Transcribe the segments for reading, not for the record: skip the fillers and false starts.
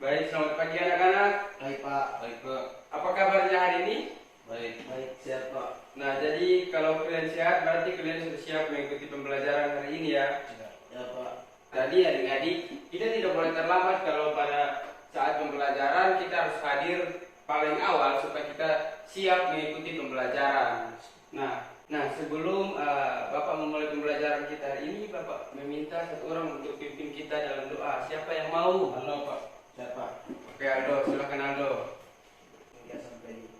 Baik, selamat pagi anak-anak. Baik Pak. Baik Pak. Apa kabarnya hari ini? Baik sehat Pak. Nah, jadi kalau kalian sehat berarti kalian sudah siap mengikuti pembelajaran hari ini ya. Ya Pak. Jadi adik-adik, kita tidak boleh terlambat kalau pada saat pembelajaran kita harus hadir paling awal supaya kita siap mengikuti pembelajaran. Nah, sebelum Bapak memulai pembelajaran kita hari ini, Bapak meminta satu orang untuk pimpin kita dalam doa. Siapa yang mau? Halo Pak. Siapa? Oke Aldo, silakan Aldo. Hingga sampai di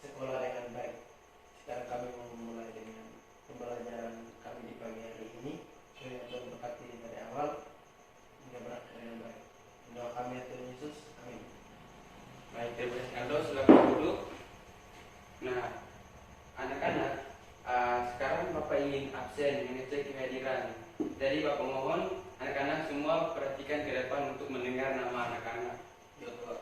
sekolah dengan baik. Sekarang kami mau memulai dengan pembelajaran kami di pagi hari ini. Supaya Tuhan berkati dari awal hingga berakhir dengan baik. Doa kami ya Tuhan Yesus. Amin. Baik, terima kasih Aldo, silakan duduk. Nah, anak-anak, sekarang Bapak ingin absen mengecek kehadiran. Jadi Bapak mohon anak-anak semua perhatikan ke depan untuk mendengar nama anak-anak. Ya Pak.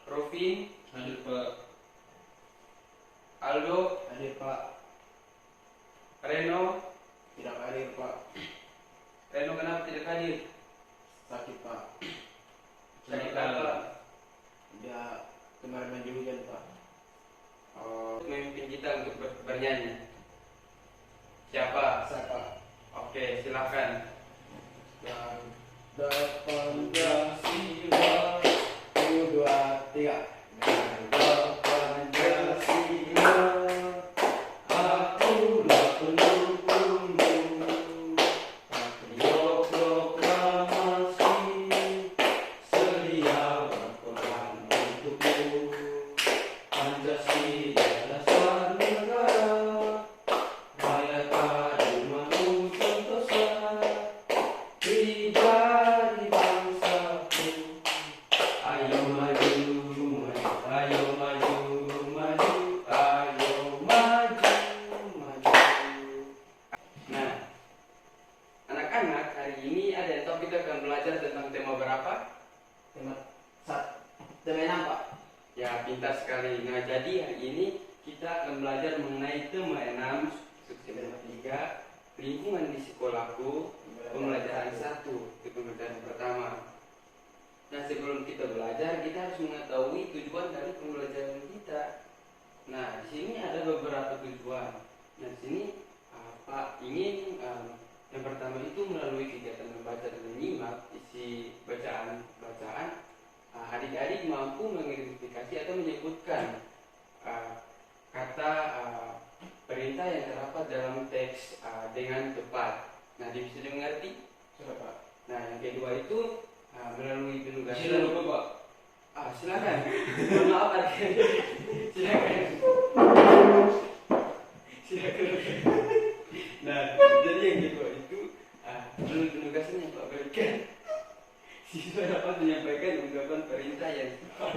Rofi, Hadir Pak. Aldo, Hadir Pak. Reno. Tidak hadir Pak. Reno kenapa tidak hadir? Sakit Pak. Sakit apa? Dia kemarin mandi hujan Pak. Oh, memimpin kita untuk bernyanyi. Siapa? Siapa? Oke, silakan. Dan Pancasila 1, 2, 3. Pancasila akulah pendukungmu, patriot proklamasi sedia berkorban untukmu. Pancasila dasar negara, rakyat adil sentosa, pribadi bangsaku. Ayo maju, maju, ayo maju, maju, ayo maju, maju. Nah, anak-anak, hari ini ada yang tahu kita akan belajar tentang tema berapa? Tema 6 Pak. Ya, pintar sekali. Nah, jadi hari ini kita akan belajar mengenai tema 6, subtema 3, lingkungan di sekolahku, pembelajaran 1, itu pembelajaran pertama. Nah, sebelum kita belajar, kita harus mengetahui tujuan dari pembelajaran kita. Nah, di sini ada beberapa tujuan. Nah, di sini Pak ingin yang pertama itu melalui kegiatan membaca dan menyimak isi bacaan adik-adik mampu mengidentifikasi atau menyebutkan kata perintah yang terdapat dalam teks dengan tepat. Nah, bisa dimengerti? Sudah Pak. Nah, yang kedua itu melalui penugasan. Sudah lupa Pak. Silakan. Mohon maaf adik-adik. Silakan. Silakan. Nah, jadi yang kedua itu melalui penugasan yang Pak berikan, siswa dapat menyampaikan ungkapan perintah yang tepat.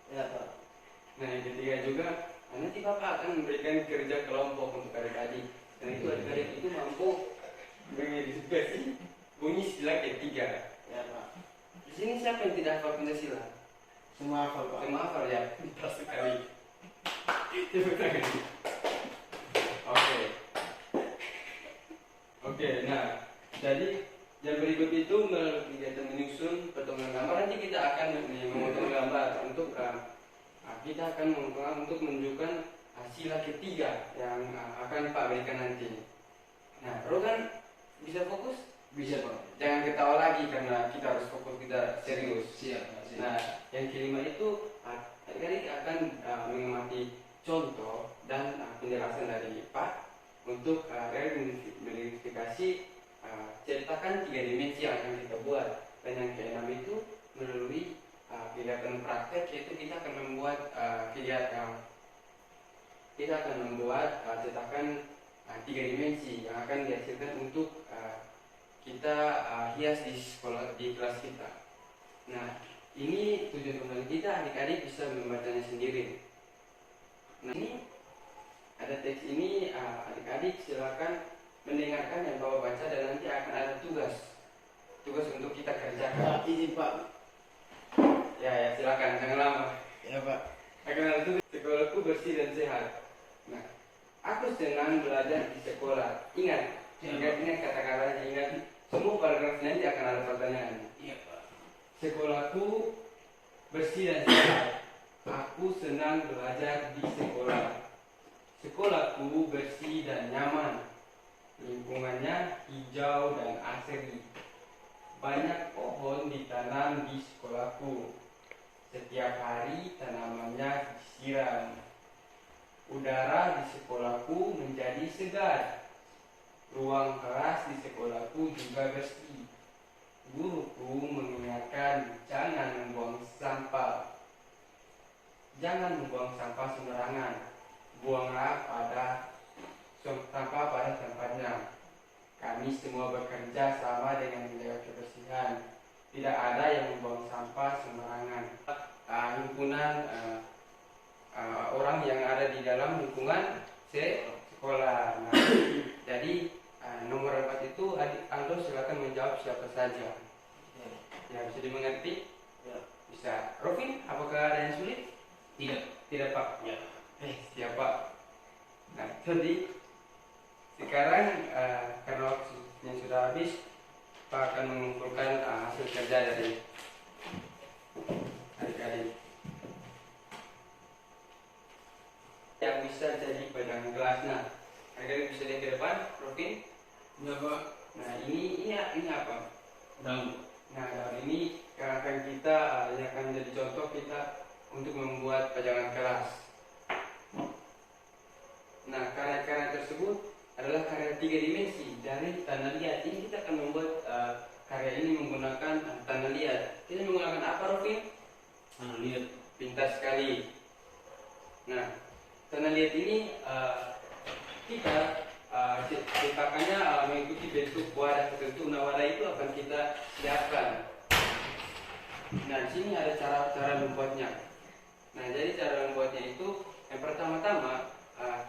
Ya Pak. Nah, yang ketiga juga nanti Bapak akan memberikan kerja kelompok untuk adik-adik. Dan itu adik-adik itu mampu mengidentifikasi bunyi sila ketiga. Ya Pak. Di sini siapa yang tidak hafal Pancasila? Semua hafal Pak. Semua hafal ya? Pintar sekali. Tepuk tangan. Oke, nah jadi yang berikut itu melalui kegiatan menyusun potongan gambar, nanti kita akan memotong gambar untuk kita akan untuk menunjukkan sila ketiga yang akan Pak berikan nanti. Nah, Bro kan bisa fokus? Bisa Pak. Jangan ketawa lagi karena kita harus fokus, kita serius. Siap Pak. Siap. Nah, yang kelima itu adik-adik akan mengamati contoh dan penjelasan dari Pak untuk mengidentifikasi ceritakan 3 dimensi yang akan kita buat. Dan yang keenam itu melalui kegiatan praktek, yaitu kita akan membuat cetakan 3 dimensi yang akan dihasilkan untuk kita hias di sekolah, di kelas kita. Nah, ini tujuan pembelajaran kita, adik-adik bisa membacanya sendiri. Nah, ini ada teks ini, adik-adik silakan mendengarkan yang Bapak baca dan nanti akan ada tugas untuk kita kerjakan. Izin Pak. Ya, silakan, jangan lama. Ya Pak. Akan ada tugas. Sekolahku bersih dan sehat. Nah, aku senang belajar di sekolah. Ingat, Ingat kata-katanya, ingat semua paragraf nanti akan ada pertanyaannya. Iya Pak. Sekolahku bersih dan sehat. Aku senang belajar di sekolah. Sekolahku bersih dan nyaman. Lingkungannya hijau dan asri. Banyak pohon ditanam di sekolahku. Setiap hari tanamannya disiram. Udara di sekolahku menjadi segar. Ruang kelas di sekolahku juga bersih. Guruku mengingatkan jangan membuang sampah. Jangan membuang sampah sembarangan. Buanglah sampah pada tempatnya. Kami semua bekerja sama dengan menjaga kebersihan. Tidak ada yang membuang sampah sembarangan. Himpunan orang yang ada di dalam lingkungan sekolah. Nah, jadi nomor 4 itu adik Aldo silakan menjawab siapa saja. Ya, bisa dimengerti? Ya. Bisa. Rofin, apakah ada yang sulit? Tidak Pak. Ya. Siapa? Nah, jadi sekarang karena waktunya sudah habis, Pak akan mengumpulkan hasil kerja dari adik-adik yang bisa jadi pegangan kelas. Nah, adik-adik bisa lihat ke depan, Rofin. Ya Pak. Nah, ini apa? Daun. Nah, daun ini akan kita yang akan menjadi contoh kita untuk membuat pajangan kelas. Nah, karya-karya tersebut adalah karya 3 dimensi dari tanah liat. Ini kita akan membuat karya ini menggunakan tanah liat. Kita menggunakan apa, Rofin? Tanah liat. Pintar sekali. Nah, tanah liat ini kita cetakannya mengikuti bentuk wadah tertentu. Nah, wadah itu akan kita siapkan. Nah, di sini ada cara membuatnya. Nah, jadi cara membuatnya itu yang pertama-tama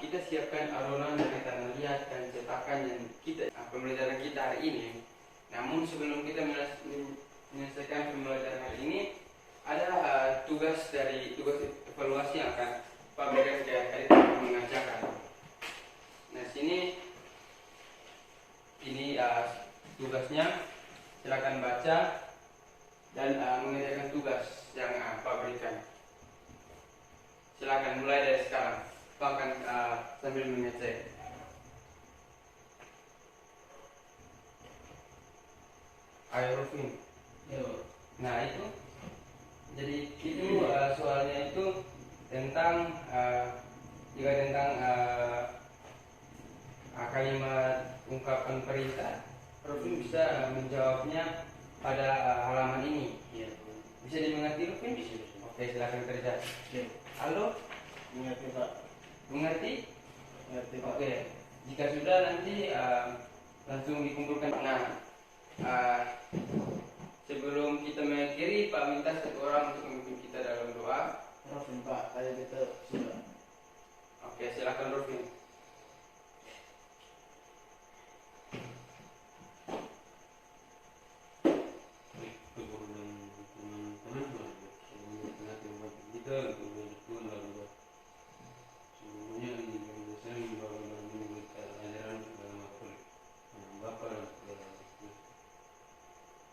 kita siapkan adonan dari tanah liat dan cetakan yang kita pembelajaran kita hari ini. Namun sebelum kita menyelesaikan pembelajaran hari ini, ada tugas evaluasi yang akan Pak berikan ke adik mengajarkan. Nah, ini tugasnya, silakan baca dan mengerjakan tugas yang Pak berikan. Silakan mulai dari sekarang. Pak akan sambil mengecek. Ayo Rufin. Nah, itu. Jadi itu soalnya itu tentang juga tentang kalimat ungkapan perintah. Rufin bisa menjawabnya pada halaman ini. Iya. Bisa dimengerti Rufin? Bisa. Oke, silakan kerja. Ya. Halo, Mengerti Pak. mengerti? Mengerti Pak. Oke, jika sudah nanti langsung dikumpulkan. Nah, sebelum kita mengakhiri, Pak minta satu orang untuk memimpin kita dalam doa. Rofin Pak, ayo kita sudah. Oke, silakan Rufin.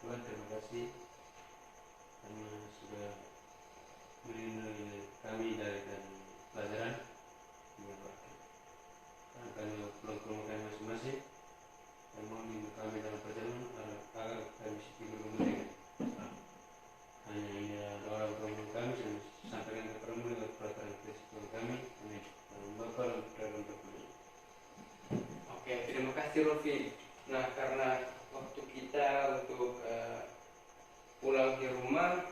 Tuhan, terima kasih karena sudah melindungi kami dari pelajaran dengan baik. Karena kami pulang ke rumah kami masing-masing, dan mohon bimbing kami dalam perjalanan agar kami bisa berkepentingan. Hanya ini adalah doa untuk kami dan sampaikan kepadamu dengan peraturan Tuhan kami. Amin. Dalam Bapa dan Putra dan Roh Kudus. Oke, terima kasih Rufin. Nah, karena waktu kita untuk pulang ke rumah.